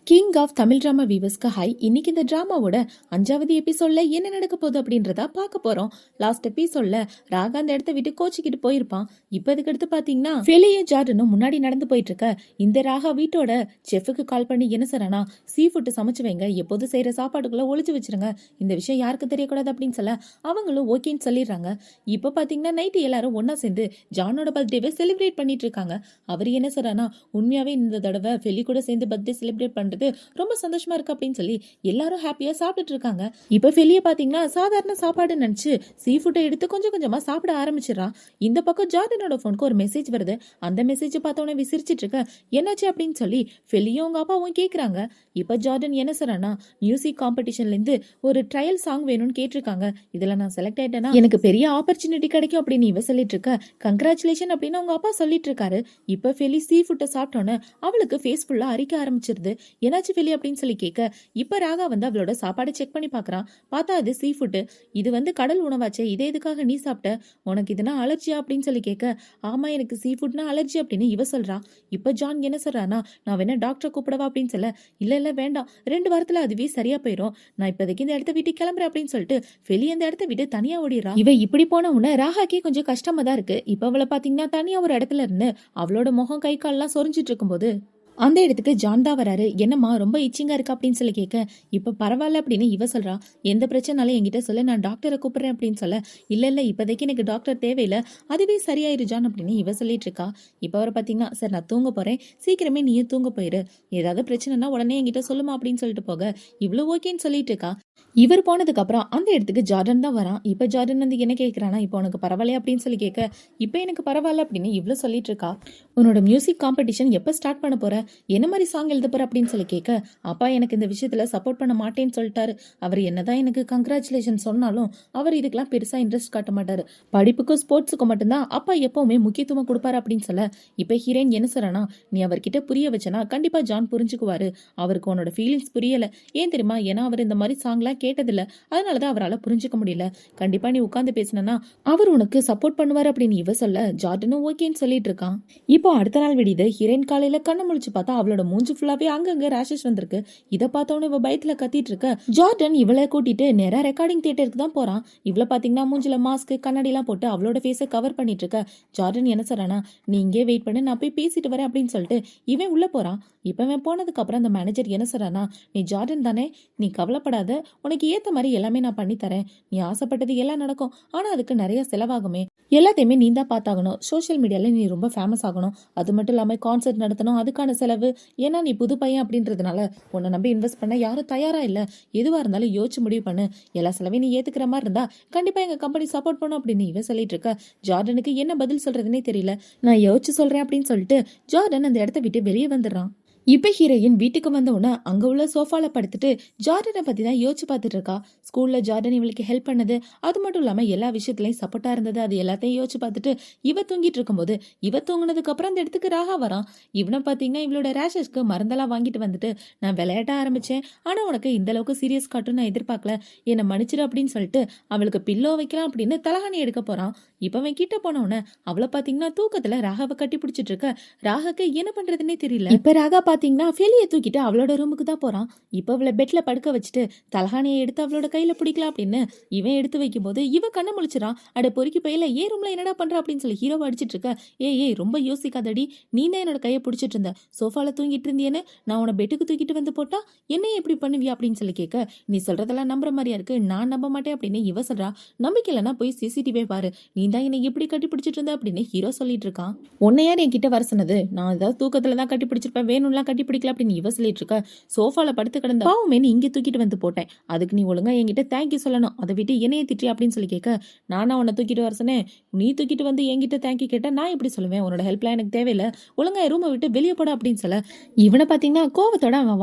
King of Tamil drama வியூவர்ஸ்க்கு hi. இன்னைக்கு இந்த டிராமாவோட 5வது எபிசோட்ல என்ன நடக்க போகுது அப்படின்றத பார்க்க போறோம். லாஸ்ட் எபிசோட்ல ராகா அந்த இடத்த விட்டு கோச்சிக்கிட்டு போயிருப்பான். இப்ப இதுக்கு அடுத்து பாத்தீங்கன்னா ஃபெலியும் ஜார்டனும் முன்னாடி நடந்து போயிட்டு இருக்க. இந்த ராகா வீட்டோட செஃபுக்கு கால் பண்ணி என்ன சொல்றானா, சீ ஃபுட் சமைச்சு வைங்க, எப்போது செய்யற சாப்பாடுக்குள்ள ஒளிச்சு வச்சிருங்க, இந்த விஷயம் யாருக்கும் தெரியக்கூடாது அப்படின்னு சொல்ல அவங்களும் ஓகேன்னு சொல்லிடுறாங்க. இப்ப பாத்தீங்கன்னா நைட்டு எல்லாரும் ஒன்னா சேர்ந்து ஜானோட பர்த்டேவை செலிப்ரேட் பண்ணிட்டு இருக்காங்க. அவர் என்ன சொல்றானா, உண்மையாவே இந்த தடவை ஃபெலி கூட சேர்ந்து பர்த்டே செலிப்ரேட் பண்றது ரொம்ப சந்தோஷமா இருக்கு அப்படின்னு சொல்லி எல்லாரும் ஹாப்பியா சாப்பிட்டுட்டு இருக்காங்க. இப்ப வெளிய பாத்தீங்கன்னா சாதாரண சாப்பாடு நினைச்சு சீ ஃபுட்டை எடுத்து கொஞ்சம் கொஞ்சமா சாப்பிட ஆரம்பிச்சிடறான். இந்த பக்கம் ஜார்டனோட போனுக்கு ஒரு மெசேஜ் வருது. அந்த மெசேஜ் பார்த்தோன்னே விசிரிச்சிட்டு இருக்க. என்னாச்சு அப்படின்னு சொல்லி ஃபெலியும் அவங்க அப்பாவும் கேக்குறாங்க. இப்ப ஜார்டன் என்ன சொல்றானா, மியூசிக் காம்படிஷன்ல இருந்து ஒரு ட்ரையல் சாங் வேணும்னு கேட்டிருக்காங்க. இதுல நான் செலக்ட் ஆயிட்டேன்னா எனக்கு பெரிய ஆப்பர்ச்சுனிட்டி கிடைக்கும் அப்படின்னு இவ சொல்லிட்டு இருக்க. கங்க்ராச்சுலேஷன் அப்படின்னு அவங்க அப்பா சொல்லிட்டு இருக்காரு. இப்ப ஃபெலி சீ ஃபுட்டை சாப்பிட்டோன்னு அவளுக்கு ஃபேஸ் ஃபுல்லா அரிக்க ஆரம்பிச்சிருது. என்னாச்சு ஃபெலி அப்படின்னு சொல்லி கேட்க, இப்ப ராகா வந்து அவளோட சாப்பாடு செக் பண்ணி பாக்குறான். பார்த்தா அது சீ ஃபுட். இது வந்து கடல் உணவாச்சே, இதே எதுக்காக நீ சாப்பிட்ட, உனக்கு இதுனா அலர்ஜியா அப்படின்னு சொல்லி கேட்க, ஆமா எனக்கு சீ ஃபுட்னா அலர்ஜி அப்படின்னு இவ சொல்றா. இப்ப ஜான் என்ன சொல்றானா, நான் வேணா டாக்டரை கூப்பிடவா அப்படின்னு சொல்ல, இல்ல வேண்டாம், 2 வாரத்துல அதுவே சரியா போயிடும், நான் இப்போதைக்கு இந்த இடத்த விட்டு கிளம்புறேன் அப்படின்னு சொல்லிட்டு ஃபெலி அந்த இடத்த விட்டு தனியா ஓடிடுறா. இவ இப்படி போன உடனே ராகாக்கே கொஞ்சம் கஷ்டமா தான் இருக்கு. இப்ப அவளை பாத்தீங்கன்னா தனியா ஒரு இடத்துல இருந்து அவளோட முகம் கை கால்லாம் சொரிஞ்சிட்டு இருக்கும்போது அந்த இடத்துக்கு ஜான் தான் வராரு. என்னம்மா ரொம்ப இச்சிங்கா இருக்கு அப்படின்னு சொல்லி கேட்க, இப்ப பரவாயில்ல அப்படின்னு இவ சொல்றா. எந்த பிரச்சனாலும் என்கிட்ட சொல்ல, நான் டாக்டரை கூப்பிடுறேன் அப்படின்னு சொல்ல, இல்ல இப்போதைக்கு எனக்கு டாக்டர் தேவையில்லை, அதுவே சரியாயிரு ஜான் அப்படின்னு இவ சொல்லிட்டு இருக்கா. இப்ப அவரை பாத்தீங்கன்னா, சார் நான் தூங்க போறேன், சீக்கிரமே நீயும் தூங்க போயிரு, ஏதாவது பிரச்சனைனா உடனே என்கிட்ட சொல்லுமா அப்படின்னு சொல்லிட்டு போக இவ்வளவு ஓகேன்னு சொல்லிட்டு இருக்கா. இவர் போனதுக்கு அப்புறம் அந்த இடத்துக்கு ஜார்டன் தான் வரான். இப்ப ஜார்டன் வந்து என்ன கேட்கறானா, இப்போ உனக்கு பரவாயில்ல அப்படின்னு சொல்லி கேட்க, இப்ப எனக்கு பரவாயில்ல அப்படின்னு இவ்வளவு சொல்லிட்டு இருக்கா. உன்னோட மியூசிக் காம்படிஷன் எப்ப ஸ்டார்ட் பண்ண போற, என்ன மாதிரி சாங் எழுத போற அப்படின்னு சொல்லி கேட்க, அப்பா எனக்கு இந்த விஷயத்துல சப்போர்ட் பண்ண மாட்டேன்னு சொல்லிட்டாரு. அவர் என்னதான் எனக்கு கங்க்ராச்சுலேஷன் சொன்னாலும் அவர் இதுக்கெல்லாம் பெருசா இன்ட்ரெஸ்ட் காட்ட மாட்டாரு. படிப்புக்கும் ஸ்போர்ட்ஸுக்கும் மட்டும்தான் அப்பா எப்பவுமே முக்கியத்துவம் கொடுப்பாரு அப்படின்னு சொல்ல, இப்ப ஹீரோயின் என்ன சொல்றானா, நீ அவர்கிட்ட புரிய வச்சனா கண்டிப்பா ஜான் புரிஞ்சுக்குவாரு. அவருக்கு உன்னோட ஃபீலிங்ஸ் புரியல, ஏன் தெரியுமா, ஏன்னா அவர் இந்த மாதிரி சாங்லாம் கேட்டதில்ல, அதனாலதான் அவரால் புரிஞ்சுக்க முடியல. கண்டிப்பா நீ உட்கார்ந்து பேசினா அவர் உனக்கு சப்போர்ட் பண்ணுவார் அப்படின்னு இவ சொல்ல, ஜார்டனும் ஓகேன்னு சொல்லிட்டு இருக்கான். இப்போ அடுத்த நாள் விடியுது. ஹீரோயின் காலையில கண்ணை முழிச்சு பார்த்தா அவளோட மூஞ்சி ஃபுல்லாவே அங்கங்க ரேஷஸ் வந்திருக்கு. இதை பார்த்தோன்னு இவ பயத்துல கத்திட்டு இருக்க. ஜார்டன் இவளை கூட்டிட்டு நேரா ரெக்கார்டிங் தியேட்டருக்கு தான் போறான். இவளை பாத்தீங்கன்னா மூஞ்சில மாஸ்க் கண்ணாடி எல்லாம் போட்டு அவளோட ஃபேஸை கவர் பண்ணிட்டு இருக்க. ஜார்டன் என்ன சொல்றானா, நீ இங்கே வெயிட் பண்ணு, நான் போய் பேசிட்டு வரேன் அப்படின்னு சொல்லிட்டு இவன் உள்ள போறான். இப்ப இவன் போனதுக்கு அப்புறம் அந்த மேனேஜர் என்ன சொல்றானா, நீ ஜார்டன் தானே, நீ கவலைப்படாத, உனக்கு ஏத்த மாதிரி எல்லாமே நான் பண்ணி தரேன், நீ ஆசைப்பட்டது எல்லாம் நடக்கும், ஆனா அதுக்கு நிறைய செலவாகுமே, எல்லாத்தையுமே நீ தான் பார்த்தாகணும், சோஷியல் மீடியால நீ ரொம்ப ஃபேமஸ் ஆகணும், அது மட்டும் இல்லாம கான்சர்ட் நடத்தணும், அதுக்கான செலவு, ஏன்னா நீ புது பையன் அப்படின்றதுனால உன்னை நம்பி இன்வெஸ்ட் பண்ண யாரும் தயாரா இல்ல, எதுவா இருந்தாலும் யோசிச்சு முடிவு பண்ணு, எல்லா செலவையும் நீ ஏத்துக்கிற மாதிரி இருந்தா கண்டிப்பா எங்க கம்பெனி சப்போர்ட் பண்ணும் அப்படின்னு இவன் சொல்லிட்டு இருக்க. ஜார்டனுக்கு என்ன பதில் சொல்றதுன்னே தெரியல. நான் யோசிச்சு சொல்றேன் அப்படின்னு சொல்லிட்டு ஜார்டன் அந்த இடத்த விட்டு வெளியே வந்துடுறான். இப்ப ஹீரோயின் வீட்டுக்கு வந்த உடனே அங்க உள்ள சோஃபால படுத்துட்டு ஜார்டனை பத்தி தான் யோசிச்சு பார்த்துட்டு இருக்கா. ஸ்கூல்ல ஜார்டன் இவளுக்கு ஹெல்ப் பண்ணது, அது மட்டும் இல்லாம எல்லா விஷயத்திலயும் சப்போர்ட்டா இருந்தது, அது எல்லாத்தையும் யோசிச்சு பார்த்துட்டு இவ தூங்கிட்டு இருக்கும்போது இவ தூங்கினதுக்கு அப்புறம் அந்த இடத்துக்கு ராகா வரான். இவனை பாத்தீங்கன்னா இவளோட ரேஷஸ்க்கு மருந்தெல்லாம் வாங்கிட்டு வந்துட்டு, நான் விளையாட்ட ஆரம்பிச்சேன், ஆனா உனக்கு இந்த அளவுக்கு சீரியஸ் காட்டும் நான் எதிர்பார்க்கல, என்னை மன்னிச்சிரு அப்படின்னு சொல்லிட்டு அவளுக்கு பில்லோ வைக்கலாம் அப்படின்னு தலகாணி எடுக்க போறான். இப்ப அவன் கிட்ட போன உடனே அவளை பாத்தீங்கன்னா தூக்கத்துல ராகாவை கட்டி பிடிச்சிட்டு இருக்க. ராகாக்கு என்ன பண்றதுன்னே தெரியல. இப்ப ராகா பாத்தீங்கன்னா ஃபெலியை தூக்கிட்டு அவளோட ரூமுக்கு தான் போறான். இப்ப அவளை பெட்ல படுக்க வச்சுட்டு தலகாணியை எடுத்து அவளோட கையில பிடிக்கலாம் அப்படின்னு இவன் எடுத்து வைக்கும் போது இவ கண்ணை முழிச்சிடான். அட பொறுக்கி பையில ஏ ரூம்ல என்னடா பண்ற அப்படின்னு சொல்லி ஹீரோவை அடிச்சிட்டு இருக்க. ஏய் ரொம்ப யோசிக்காதடி, நீ தான் என்னோட கையை பிடிச்சிட்டு இருந்த, சோஃபால தூங்கிட்டு இருந்தியேன்னு நான் உன பெட்டுக்கு தூக்கிட்டு வந்து போட்டா என்ன எப்படி பண்ணுவியா அப்படின்னு சொல்லி கேட்க, நீ சொல்றதெல்லாம் நம்புற மாதிரியா இருக்கு, நான் நம்ப மாட்டேன் அப்படின்னு இவ சொல்றா. நம்பிக்கை இல்லைன்னா போய் சிசிடிவி பாரு, நீ தான் என்னை எப்படி கட்டி பிடிச்சிட்டு இருந்த அப்படின்னு ஹீரோ சொல்லிட்டு இருக்கான். உன்னை யார் என் கிட்ட வர சொன்னது, நான் ஏதாவது தூக்கத்துல தான் கட்டி பிடிச்சிருப்பேன், வேணும்லாம் கட்டி பிடிக்கல அப்படின்னு இவ சொல்லிட்டு இருக்க. சோஃபால படுத்து கிடந்த பாவமே நீ இங்கே தூக்கிட்டு வந்து போட்டேன், அதுக்கு நீ ஒழுங்கா என்கிட்ட தேங்க்யூ சொல்லணும், அதை விட்டு என்னைய திட்டி அப்படின்னு சொல்லி கேட்க, நானா உன்னை தூக்கிட்டு வர சொன்னேன், நீ தூக்கிட்டு வந்து என்கிட்ட தேங்க்யூ கேட்டா நான் எப்படி சொல்லுவேன், உன்னோட ஹெல்ப்லாம் எனக்கு தேவையில்லை, ஒழுங்கா ரூமை விட்டு வெளியே போட அப்படின்னு சொல்ல, இவனை பாத்தீங்கன்னா கோவத்தோட அவன்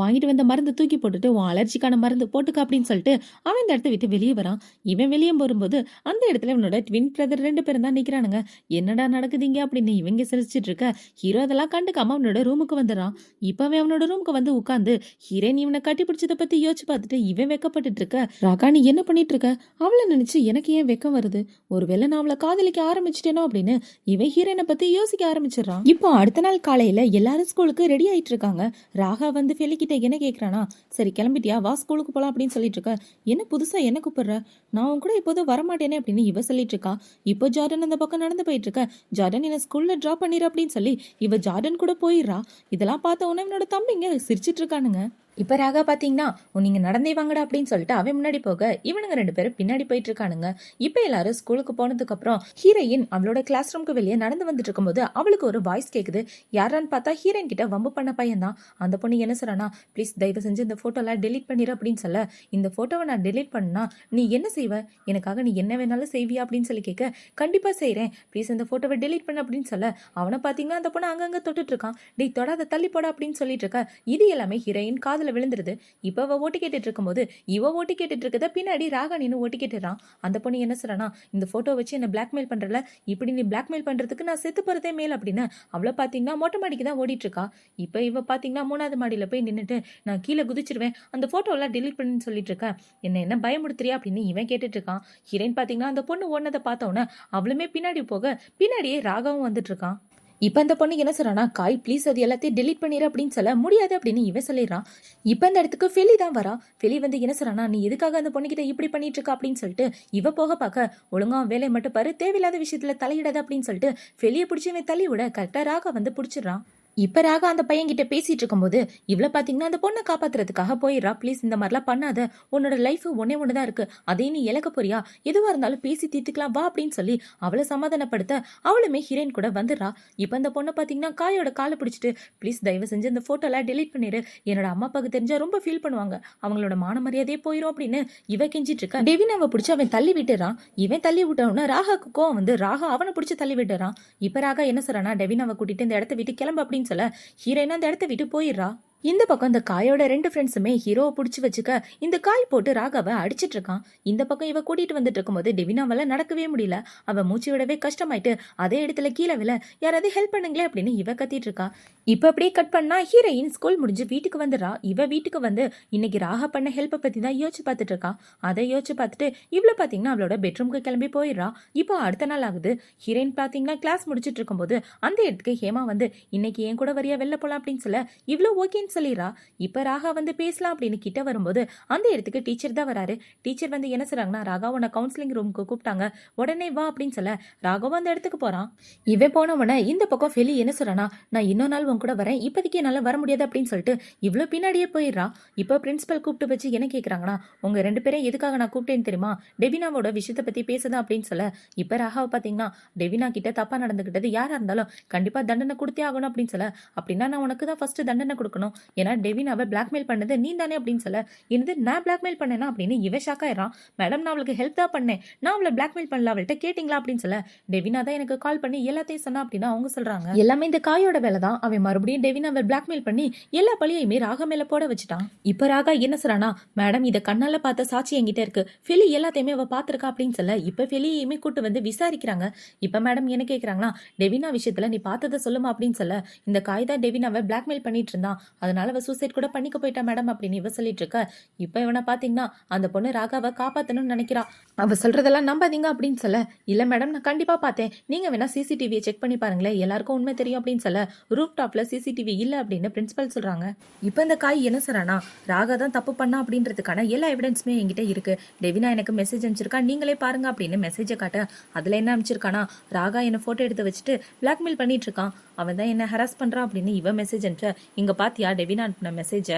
வாங்கிட்டு வந்த மருந்து தூக்கி போட்டுட்டு உன் அலர்ஜிக்கான மருந்து போட்டுக்க அப்படின்னு சொல்லிட்டு அவன் இந்த இடத்த விட்டு வெளியே வரான். இவன் வெளியே போகும்போது அந்த இடத்துல இவனோட ட்வின் பிரதர் 2 பேரும் தான் நிக்கிறானுங்க. என்னடா நடக்குதுங்க அப்படின்னு இவங்க சிரிச்சிட்டு இருக்க. ஹீரோ அதெல்லாம் கண்டுக்காம அவனோட ரூமுக்கு வந்துடுறான். இப்பவே அவனோட ரூமுக்கு வந்து உட்காந்து ஹீரோயின் இவனை கட்டி பிடிச்சதை பத்தி யோசிச்சு பார்த்துட்டு இவன் வெக்கப்பட்டு இருக்க. ராகா நீ என்ன பண்ணிட்டு இருக்க? அவளை நினைச்சு எனக்கு ஏன் வெக்கம் வருது? ஒருவேளை நான் அவளை காதலிக்க ஆரம்பிச்சிட்டேனோ அப்படின்னு இவன் ஹீரோயினை பத்தி யோசிக்க ஆரம்பிச்சிடறான். இப்போ அடுத்த நாள் காலையில எல்லாரும் ஸ்கூலுக்கு ரெடி ஆயிட்டு இருக்காங்க. ராகா வந்து ஃபெலிக்கிட்ட என்ன கேட்கறானா, சரி கிளம்பிட்டியா, வா ஸ்கூலுக்கு போலாம் அப்படின்னு சொல்லிட்டு இருக்க. என்ன புதுசா என்ன கூப்பிடுற? நான் உன் கூட இப்போது வரமாட்டேனே அப்படின்னு இவ சொல்லிட்டு இருக்கா. இப்போ ஜார்டன் அந்த பக்கம் நடந்து போயிட்டு இருக்க. ஜார்டன் என்ன ஸ்கூல்ல டிராப் பண்ணிரு அப்படின்னு சொல்லி இவ ஜார்டன் கூட போயிடுறா. இதெல்லாம் பார்த்த உடனே இவனோட தம்பிங்க சிரிச்சிட்டு இருக்கானுங்க. இப்ப ராகா பாத்தீங்கன்னா நீங்க நடந்தே வாங்கடா அப்படின்னு சொல்லிட்டு அவன் முன்னாடி போக இவனுங்க 2 பேரும் பின்னாடி போயிட்டு இருக்கானுங்க. இப்ப எல்லாரும் ஸ்கூலுக்கு போனதுக்கு அப்புறம் ஹீரோயின் அவளோட கிளாஸ் ரூம்க்கு வெளியே நடந்து வந்துட்டு இருக்கும்போது அவளுக்கு ஒரு வாய்ஸ் கேக்குது. யாரான்னு பார்த்தா ஹீரோயின் கிட்ட வம்பு பண்ண பையன் தான். அந்த பொண்ணு என்ன சொல்றானா, ப்ளீஸ் தயவு செஞ்சு இந்த போட்டோலாம் டெலீட் பண்ணிரு அப்படின்னு சொல்ல, இந்த போட்டோவை நான் டெலீட் பண்ணா நீ என்ன செய்வ, எனக்காக நீ என்ன வேணாலும் செய்வியா அப்படின்னு சொல்லி கேட்க, கண்டிப்பா செய்யறேன், ப்ளீஸ் இந்த போட்டோவை டெலீட் பண்ண அப்படின்னு சொல்ல, அவனை பாத்தீங்கன்னா அந்த பொண்ணு அங்கங்க தொட்டுட்டு இருக்கான். டேய் தொடாத தள்ளி போட அப்படின்னு சொல்லிட்டு இருக்க. இது எல்லாமே ஹீரோயின் காதுல விழுந்துருது. இப்ப அவ ஓட்டு கேட்டுட்டு இருக்கும்போது இவ ஓட்டு கேட்டுட்டு இருக்கத பின்னாடி ராகா நின்னு ஓட்டு கேட்டுறான். அந்த பொண்ணு என்ன சொல்றானா, இந்த போட்டோ வச்சு என்ன பிளாக்மெயில் பண்றல, இப்படி நீ பிளாக்மெயில் பண்றதுக்கு நான் செத்து போறதே மேல் அப்படின்னு அவளை பாத்தீங்கன்னா மொட்டை மாடிக்கு தான் ஓடிட்டு இருக்கா. இப்ப இவ பாத்தீங்கன்னா 3வது மாடியில போய் நின்னுட்டு நான் கீழே குதிச்சிருவேன், அந்த போட்டோ எல்லாம் டெலிட் பண்ணுன்னு சொல்லிட்டு இருக்கேன், என்ன பயமுடுத்துறியா அப்படின்னு இவன் கேட்டுட்டு இருக்கான். ஹீரோயின் பாத்தீங்கன்னா அந்த பொண்ணு ஓடுனதை பார்த்தோன்னே அவளுமே பின்னாடி போக பின்னாடியே ராகாவும் வந்துட்டு இருக்கான். இப்ப அந்த பொண்ணு என்ன சொல்றானா, காய் ப்ளீஸ் அது எல்லாத்தையும் டெலீட் பண்ணிரு அப்படின்னு சொல்ல, முடியாது அப்படின்னு இவன் சொல்லிடுறான். இப்ப அந்த இடத்துக்கு ஃபெலி தான் வரா. ஃபெலி வந்து என்ன சொல்றானா, நீ எதுக்காக அந்த பொண்ணுகிட்ட இப்படி பண்ணிட்டு இருக்கா அப்படின்னு சொல்லிட்டு இவ போக பார்க்க, ஒழுங்கா வேலையை மட்டும் பாரு, தேவையில்லாத விஷயத்துல தலையிடாத அப்படின்னு சொல்லிட்டு ஃபெலியை பிடிச்சி இவன் தள்ளி விட கரெக்டா ராகா வந்து பிடிச்சிடறான். இப்ப ராகா அந்த பையன் கிட்ட பேசிட்டு இருக்கும்போது இவ்வளவு பாத்தீங்கன்னா அந்த பொண்ணை காப்பாத்துறதுக்காக போயிடுறா. ப்ளீஸ் இந்த மாதிரிலாம் பண்ணாத, உன்னோட லைஃப் ஒன்னேதான் இருக்கு, அதே நீ இழக்க போறியா, எதுவா இருந்தாலும் பேசி தீர்த்துக்கலாம் வா அப்படின்னு சொல்லி அவளை சமாதானப்படுத்த அவளுமே ஹீரோயின் கூட வந்துடுறா. இப்ப அந்த பொண்ணை பாத்தீங்கன்னா காயோட காலை பிடிச்சிட்டு, ப்ளீஸ் தயவு செஞ்சு இந்த போட்டோ எல்லாம் டெலீட் பண்ணிடு, என்னோட அம்மா அப்பாவுக்கு தெரிஞ்சா ரொம்ப ஃபீல் பண்ணுவாங்க, அவங்களோட மான மரியாதையே போயிரும் அப்படின்னு இவ கெஞ்சிட்டு இருக்கா. டெவின் அவ பிடிச்சி அவன் தள்ளி விட்டுறான். இவன் தள்ளி விட்டவன ராகாக்கு கோவம் வந்து ராகா அவனை பிடிச்சி தள்ளி விட்டுறான். இப்ப ராகா என்ன சொல்றானா, டெவின் அவ கூட்டிட்டு இந்த இடத்த விட்டு கிளம்பு அப்படின்னு சொல்ல ஹீரோயின் அந்த இடத்த விட்டு போயிடுறா. இந்த பக்கம் இந்த காயோட 2 ஃப்ரெண்ட்ஸுமே ஹீரோவை பிடிச்சி வச்சுக்க இந்த காய் போட்டு ராகாவை அடிச்சிட்டு இருக்கான். இந்த பக்கம் இவ கூட்டிட்டு வந்துட்டு இருக்கும்போது டெவினாவால நடக்கவே முடியல. அவ மூச்சு விடவே கஷ்டமாயிட்டு அதே இடத்துல கீழே விழ, யாராவது ஹெல்ப் பண்ணுங்களே அப்படின்னு இவ கத்திட்டு இருக்கா. இப்ப அப்படியே கட் பண்ணா ஹீரோயின் ஸ்கூல் முடிஞ்சு வீட்டுக்கு வந்துடுறா. இவ வீட்டுக்கு வந்து இன்னைக்கு ராகா பண்ண ஹெல்ப்பை பத்தி தான் யோசிச்சு பார்த்துட்டு இருக்கா. அதை யோசிச்சு பார்த்துட்டு இவ்வளவு பாத்தீங்கன்னா அவளோட பெட்ரூம்க்கு கிளம்பி போயிடுறா. இப்போ அடுத்த நாள் ஆகுது. ஹீரோயின் பாத்தீங்கன்னா கிளாஸ் முடிச்சிட்டு இருக்கும்போது அந்த இடத்துக்கு ஹேமா வந்து இன்னைக்கு என் கூட வரியா வெளில போலாம் அப்படின்னு சொல்ல இவ்வளவு ஓகே சொல்லிடுறா. இப்ப ராகா வந்து பேசலாம் அப்படின்னு கிட்ட வரும்போது அந்த இடத்துக்கு டீச்சர் தான் வராரு. டீச்சர் வந்து என்ன சொல்றாங்கன்னா, ராகா உன்னை கவுன்சிலிங் ரூமுக்கு கூப்பிட்டாங்க, உடனே வா அப்படின்னு சொல்ல ராகவும் அந்த இடத்துக்கு போறான். இவன் போனவன இந்த பக்கம் ஃபெலி என்ன சொல்றானா, நான் இன்னொரு நாள் உன் கூட வரேன், இப்போதைக்கு என்னால வர முடியாது அப்படின்னு சொல்லிட்டு இவ்வளவு பின்னாடியே போயிடுறா. இப்ப பிரின்சிபல் கூப்பிட்டு வச்சு என்ன கேக்குறாங்கன்னா, உங்க 2 பேரும் எதுக்காக நான் கூப்பிட்டேன்னு தெரியுமா, டெவினாவோட விஷயத்தை பத்தி பேசுதான் அப்படின்னு சொல்ல இப்ப ராகாவை பாத்தீங்கன்னா டெவினா கிட்ட தப்பா நடந்துகிட்டது யாரா இருந்தாலும் கண்டிப்பா தண்டனை கொடுத்தே ஆகணும் அப்படின்னு சொல்ல, அப்படின்னா நான் உனக்கு தான் ஃபர்ஸ்ட் தண்டனை கொடுக்கணும், ஏன்னா டெவினாவை பிளாக்மெயில் பண்ணது நீ தானே அப்படின்னு சொல்ல, என்னது நான் பிளாக்மெயில் பண்ணேனா அப்படின்னு இவன் ஷாக் ஆயிரான். மேடம் நான் அவளுக்கு ஹெல்ப் தான் பண்ணேன், நான் அவளை பிளாக்மெயில் பண்ணல, அவள்கிட்ட கேட்டீங்களா அப்படின்னு சொல்ல, டெவினா தான் எனக்கு கால் பண்ணி எல்லாத்தையும் சொன்னா அப்படின்னு அவங்க சொல்றாங்க. எல்லாமே இந்த காயோட வேலை தான். அவன் மறுபடியும் டெவினாவை பிளாக்மெயில் பண்ணி எல்லா பழியையுமே ராகா மேல போட வச்சுட்டான். இப்ப ராகா என்ன சொல்றானா, மேடம் இதை கண்ணால பார்த்த சாட்சி என்கிட்ட இருக்கு, ஃபெலி எல்லாத்தையுமே அவ பாத்துருக்கா அப்படின்னு சொல்ல இப்ப ஃபெலியையுமே கூட்டு வந்து விசாரிக்கிறாங்க. இப்ப மேடம் என்ன கேக்குறாங்கன்னா, டெவினா விஷயத்துல நீ பார்த்ததை சொல்லுமா அப்படின்னு சொல்ல, இந்த காய் தான் டெவினாவை பிளாக்மெயில் பண்ணிட்டு இருந்தான், அதனால அவ சூசைட் கூட பண்ணிக்க போயிட்டா மேடம் அப்படின்னு இவ சொல்லிட்டு இருக்க. இப்ப இவனை பாத்தீங்கன்னா அந்த பொண்ணு ராகாவை காப்பாத்தணும்னு நினைக்கிறா. அவ சொல்றதெல்லாம் நம்பாதீங்க அப்படின்னு சொல்ல, இல்ல மேடம் நான் கண்டிப்பா பார்த்தேன், நீங்க வேணா சிசிடிவியை செக் பண்ணி பாருங்களேன், எல்லாருக்கும் உண்மை தெரியும் அப்படின்னு சொல்ல ரூப் டாப்ல சிசிடிவி இல்ல அப்படின்னு பிரின்சிபல் சொல்றாங்க. இப்ப இந்த காய் என்ன சொல்றானா, ராகா தான் தப்பு பண்ணா அப்படின்றதுக்கான எல்லா எவிடன்ஸுமே என்கிட்ட இருக்கு, டெவினா எனக்கு மெசேஜ் அனுப்பிச்சிருக்கா, நீங்களே பாருங்க அப்படின்னு மெசேஜை காட்ட அதுல என்ன அனுப்பிச்சிருக்கானா, ராகா என்ன போட்டோ எடுத்து வச்சுட்டு பிளாக்மெயில் பண்ணிட்டு இருக்கான், அவன் தான் என்ன ஹராஸ் பண்றான் அப்படின்னு இவ மெசேஜ் அனுப்பிச்ச, இங்க பாத்தியா டெவினா அனுப்பின மெசேஜ,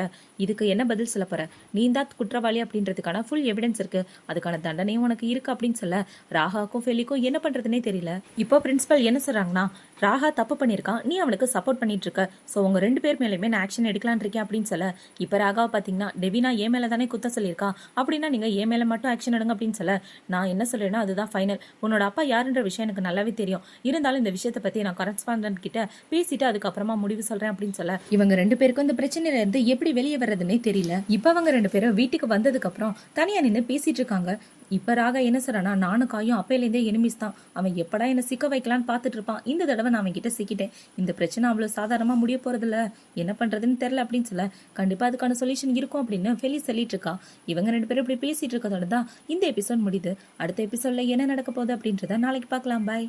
இதுக்கு என்ன பதில் சொல்ல போற, நீ தான் குற்றவாளி அப்படின்றதுக்கான ஃபுல் எவிடன்ஸ் இருக்கு, அதுக்கான தண்டனையும் உனக்கு இருக்கு அப்படின்னு சொல்ல ராகாக்கும் ஃபெலிக்கும் என்ன பண்றதுனே தெரியல. இப்போ பிரின்சிபல் என்ன சொல்றாங்கன்னா, ராகா தப்பு பண்ணிருக்கான், நீ அவனுக்கு சப்போர்ட் பண்ணிட்டு இருக்க, சோ உங்க 2 பேர் மேலயுமே நான் ஆக்ஷன் எடுக்கலான் இருக்கேன் அப்படின்னு சொல்ல இப்ப ராகாவை பாத்தீங்கன்னா டெவினா ஏன் மேல தானே குத்த சொல்லியிருக்கா, அப்படின்னா நீங்க ஏன் மேல மட்டும் ஆக்ஷன் எடுங்க அப்படின்னு சொல்ல நான் என்ன சொல்றேன்னா அதுதான் ஃபைனல், உன்னோட அப்பா யாருன்ற விஷயம் எனக்கு நல்லாவே தெரியும், இருந்தாலும் இந்த விஷயத்தை பத்தி நான் கரஸ்பாண்டன்ட் கிட்ட பேசிட்டு அதுக்கப்புறமா முடிவு சொல்றேன் அப்படின்னு சொல்ல இவங்க 2 பேருக்கும் இந்த பிரச்சனையில இருந்து எப்படி வெளியே வர்றதுன்னே தெரியல. இப்ப அவங்க 2 பேரும் வீட்டுக்கு வந்ததுக்கு அப்புறம் தனியா நின்று பேசிட்டு இருக்காங்க. இப்ப ராகா என்ன சொல்றானா, நானும் காயும் அப்பையிலேருந்தே எனிமிஸ் தான். அவன் எப்படா என்ன சிக்க வைக்கலான்னு பார்த்துட்டு இருப்பான். இந்த தடவை நான் அவன் கிட்ட சிக்கிட்டேன். இந்த பிரச்சனை அவ்வளவு சாதாரணமா முடிய போறதில்ல. என்ன பண்றதுன்னு தெரியல அப்படின்னு சொல்ல, கண்டிப்பா அதுக்கான சொல்யூஷன் இருக்கும் அப்படின்னு ஃபெலி சொல்லிட்டு இருக்கா. இவங்க 2 பேரும் இப்படி பேசிட்டு இருக்கதோட தான் இந்த எபிசோட் முடியுது. அடுத்த எபிசோட்ல என்ன நடக்க போகுது அப்படின்றத நாளைக்கு பார்க்கலாம். பாய்.